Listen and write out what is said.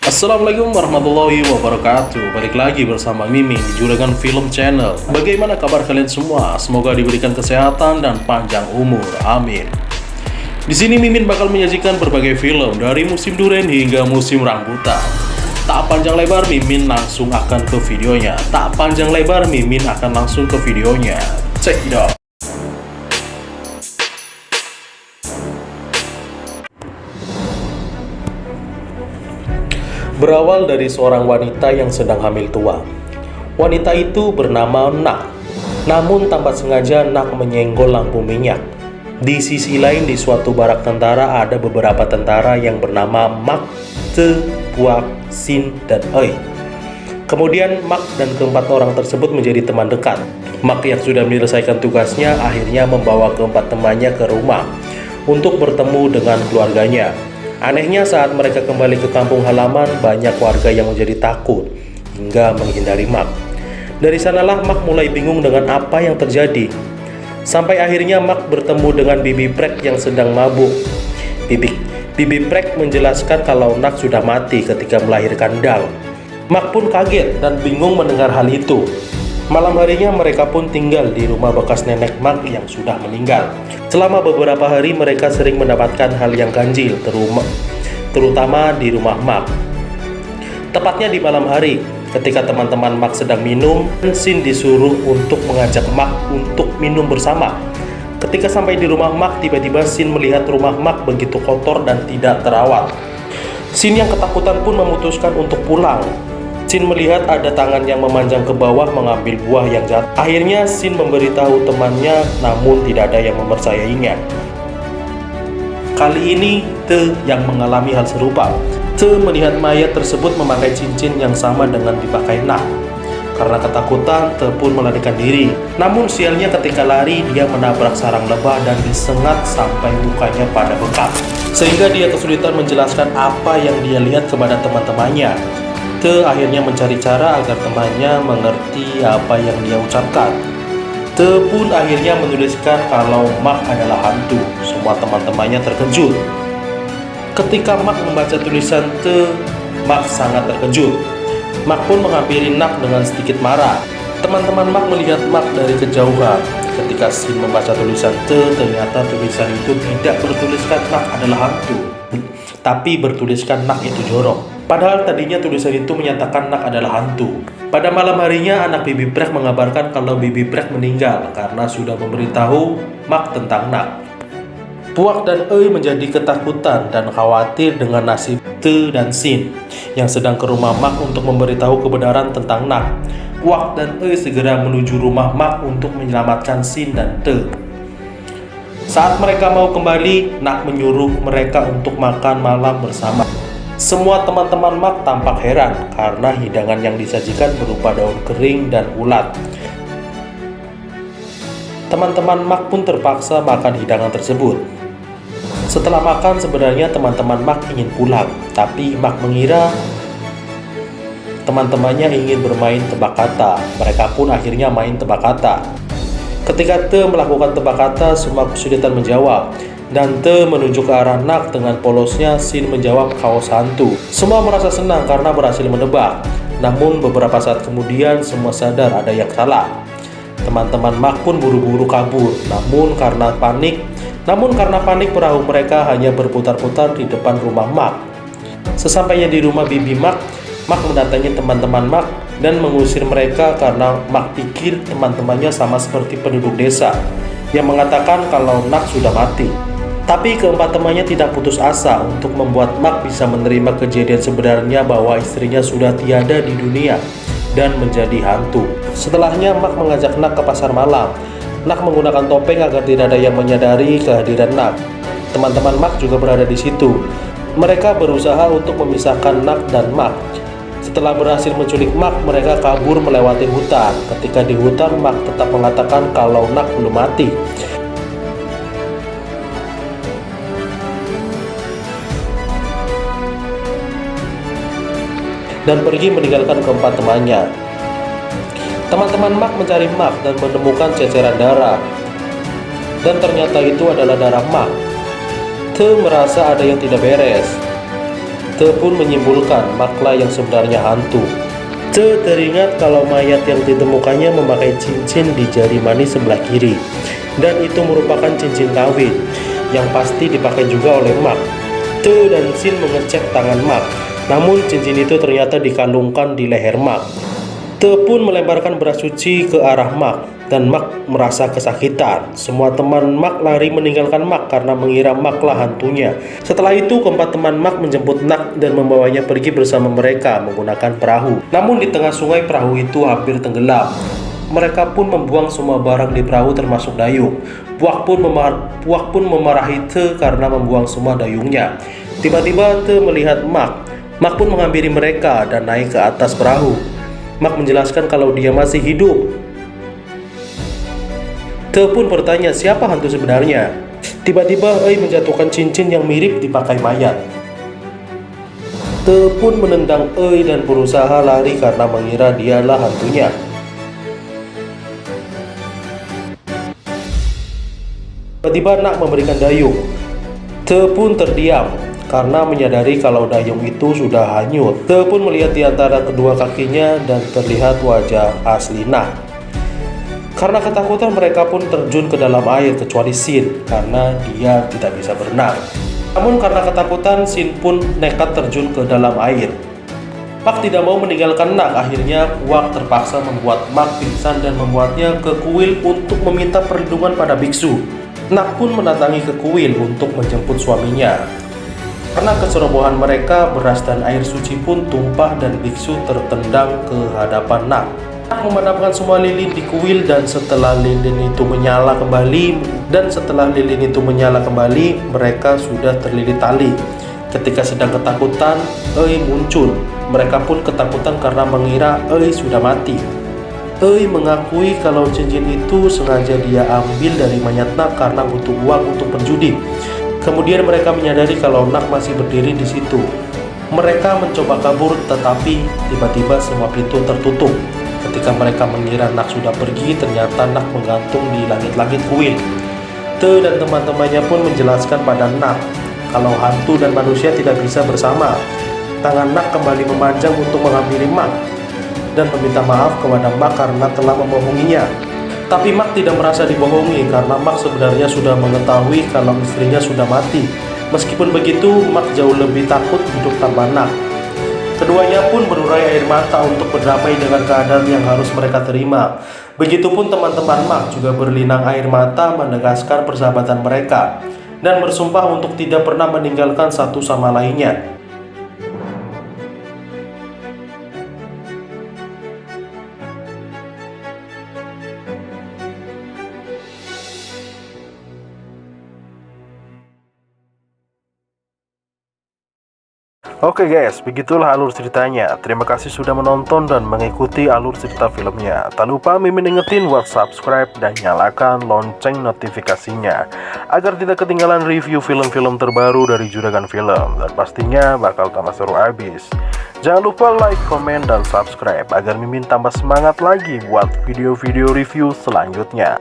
Assalamualaikum warahmatullahi wabarakatuh. Balik lagi bersama Mimin di Juragan Film Channel. Bagaimana kabar kalian semua? Semoga diberikan kesehatan dan panjang umur. Amin. Di sini Mimin bakal menyajikan berbagai film dari musim durian hingga musim rambutan. Tak panjang lebar, Mimin langsung akan ke videonya. Tak panjang lebar, Mimin akan langsung ke videonya. Check it out. Berawal dari seorang wanita yang sedang hamil tua. Wanita itu bernama Nak. Namun tanpa sengaja Nak menyenggol lampu minyak. Di sisi lain di suatu barak tentara ada beberapa tentara yang bernama Mak, Te, Puak, Sin, dan Oi. Kemudian Mak dan keempat orang tersebut menjadi teman dekat. Mak yang sudah menyelesaikan tugasnya akhirnya membawa keempat temannya ke rumah untuk bertemu dengan keluarganya. Anehnya saat mereka kembali ke kampung halaman, banyak warga yang menjadi takut hingga menghindari Mak. Dari sanalah Mak mulai bingung dengan apa yang terjadi. Sampai akhirnya Mak bertemu dengan Bibi Prek yang sedang mabuk. Bibi Prek menjelaskan kalau Nak sudah mati ketika melahirkan Dang. Mak pun kaget dan bingung mendengar hal itu. Malam harinya mereka pun tinggal di rumah bekas nenek Mak yang sudah meninggal. Selama beberapa hari mereka sering mendapatkan hal yang ganjil, terutama di rumah Mak. Tepatnya di malam hari, ketika teman-teman Mak sedang minum, Sin disuruh untuk mengajak Mak untuk minum bersama. Ketika sampai di rumah Mak, tiba-tiba Sin melihat rumah Mak begitu kotor dan tidak terawat. Sin yang ketakutan pun memutuskan untuk pulang. Sin melihat ada tangan yang memanjang ke bawah mengambil buah yang jatuh. Akhirnya Sin memberitahu temannya, namun tidak ada yang mempercayainya. Kali ini Te yang mengalami hal serupa. Te melihat mayat tersebut memakai cincin yang sama dengan dipakai Nak. Karena ketakutan, Te pun melarikan diri. Namun sialnya ketika lari, dia menabrak sarang lebah dan disengat sampai mukanya pada bengkak. Sehingga dia kesulitan menjelaskan apa yang dia lihat kepada teman-temannya. Te akhirnya mencari cara agar temannya mengerti apa yang dia ucapkan. Te pun akhirnya menuliskan kalau Mak adalah hantu. Semua teman-temannya terkejut. Ketika Mak membaca tulisan Te, Mak sangat terkejut. Mak pun menghampiri Nak dengan sedikit marah. Teman-teman Mak melihat Mak dari kejauhan. Ketika Sin membaca tulisan Te, ternyata tulisan itu tidak bertuliskan Nak adalah hantu, tapi bertuliskan Nak itu jorok. Padahal tadinya tulisan itu menyatakan Nak adalah hantu. Pada malam harinya anak Bibi Prek mengabarkan kalau Bibi Prek meninggal karena sudah memberitahu Mak tentang Nak. Puak dan Oi menjadi ketakutan dan khawatir dengan nasib Te dan Sin yang sedang ke rumah Mak untuk memberitahu kebenaran tentang Nak. Puak dan Oi segera menuju rumah Mak untuk menyelamatkan Sin dan Te. Saat mereka mau kembali, Nak menyuruh mereka untuk makan malam bersama. Semua teman-teman Mak tampak heran karena hidangan yang disajikan berupa daun kering dan ulat. Teman-teman Mak pun terpaksa makan hidangan tersebut. Setelah makan, sebenarnya teman-teman Mak ingin pulang, tapi Mak mengira teman-temannya ingin bermain tebak kata. Mereka pun akhirnya main tebak kata. Ketika Te melakukan tebak kata, semua kesulitan menjawab. Dan Te menunjuk ke arah Nak dengan polosnya. Sin menjawab kaos hantu. Semua merasa senang karena berhasil menebak. Namun beberapa saat kemudian semua sadar ada yang salah. Teman-teman Mak pun buru-buru kabur. Namun karena panik perahu mereka hanya berputar-putar di depan rumah Mak. Sesampainya di rumah Bibi Mak, Mak mendatangi teman-teman Mak dan mengusir mereka karena Mak pikir teman-temannya sama seperti penduduk desa yang mengatakan kalau Nak sudah mati. Tapi keempat temannya tidak putus asa untuk membuat Mak bisa menerima kejadian sebenarnya bahwa istrinya sudah tiada di dunia dan menjadi hantu. Setelahnya Mak mengajak Nak ke pasar malam. Nak menggunakan topeng agar tidak ada yang menyadari kehadiran Nak. Teman-teman Mak juga berada di situ. Mereka berusaha untuk memisahkan Nak dan Mak. Setelah berhasil menculik Mak, mereka kabur melewati hutan. Ketika di hutan, Mak tetap mengatakan kalau Nak belum mati. Dan pergi meninggalkan keempat temannya. Teman-teman Mak mencari Mak dan menemukan ceceran darah. Dan ternyata itu adalah darah Mak. Te merasa ada yang tidak beres. Te pun menyimpulkan maklah yang sebenarnya hantu. Te teringat kalau mayat yang ditemukannya memakai cincin di jari manis sebelah kiri, dan itu merupakan cincin kawin yang pasti dipakai juga oleh Mak. Te dan Sin mengecek tangan Mak, namun cincin itu ternyata dikalungkan di leher Mak. Te pun melemparkan beras suci ke arah Mak, dan Mak merasa kesakitan. Semua teman Mak lari meninggalkan Mak karena mengira Mak lah hantunya. Setelah itu, keempat teman Mak menjemput Nak dan membawanya pergi bersama mereka menggunakan perahu. Namun di tengah sungai perahu itu hampir tenggelam. Mereka pun membuang semua barang di perahu termasuk dayung. Puak pun memarahi Te karena membuang semua dayungnya. Tiba-tiba Te melihat Mak. Mak pun menghampiri mereka dan naik ke atas perahu. Mak menjelaskan kalau dia masih hidup. Te pun bertanya siapa hantu sebenarnya. Tiba-tiba Ei menjatuhkan cincin yang mirip dipakai mayat. Te pun menendang Ei dan berusaha lari karena mengira dialah hantunya. Tiba-tiba Nak memberikan dayung. Te pun terdiam karena menyadari kalau dayung itu sudah hanyut. Te pun melihat di antara kedua kakinya dan terlihat wajah asli Nak. Karena ketakutan mereka pun terjun ke dalam air kecuali Sin karena dia tidak bisa berenang. Namun karena ketakutan Sin pun nekat terjun ke dalam air. Mak tidak mau meninggalkan Nak. Akhirnya Puak terpaksa membuat Mak pingsan dan membuatnya ke kuil untuk meminta perlindungan pada biksu. Nak pun mendatangi ke kuil untuk menjemput suaminya. Karena kecerobohan mereka, beras dan air suci pun tumpah dan biksu tertendang ke hadapan Nak. Nak memadamkan semua lilin di kuil dan setelah lilin itu menyala kembali, mereka sudah terlilit tali. Ketika sedang ketakutan, Ei muncul. Mereka pun ketakutan karena mengira Ei sudah mati. Ei mengakui kalau cincin itu sengaja dia ambil dari mayat Nak karena butuh uang untuk berjudi. Kemudian mereka menyadari kalau Nak masih berdiri di situ. Mereka mencoba kabur, tetapi tiba-tiba semua pintu tertutup. Ketika mereka mengira Nak sudah pergi, ternyata Nak menggantung di langit-langit kuil. Te dan teman-temannya pun menjelaskan pada Nak kalau hantu dan manusia tidak bisa bersama. Tangan Nak kembali memanjang untuk menghampiri Mak dan meminta maaf kepada Mak karena telah membohonginya. Tapi Mak tidak merasa dibohongi karena Mak sebenarnya sudah mengetahui kalau istrinya sudah mati. Meskipun begitu, Mak jauh lebih takut hidup tanpa Nak. Keduanya pun berurai air mata untuk berdamai dengan keadaan yang harus mereka terima. Begitupun teman-teman Mak juga berlinang air mata menegaskan persahabatan mereka dan bersumpah untuk tidak pernah meninggalkan satu sama lainnya. Oke guys, begitulah alur ceritanya. Terima kasih sudah menonton dan mengikuti alur cerita filmnya. Tak lupa Mimin ingetin buat subscribe dan nyalakan lonceng notifikasinya agar tidak ketinggalan review film-film terbaru dari Juragan Film. Dan pastinya bakal tambah seru abis. Jangan lupa like, komen, dan subscribe agar Mimin tambah semangat lagi buat video-video review selanjutnya.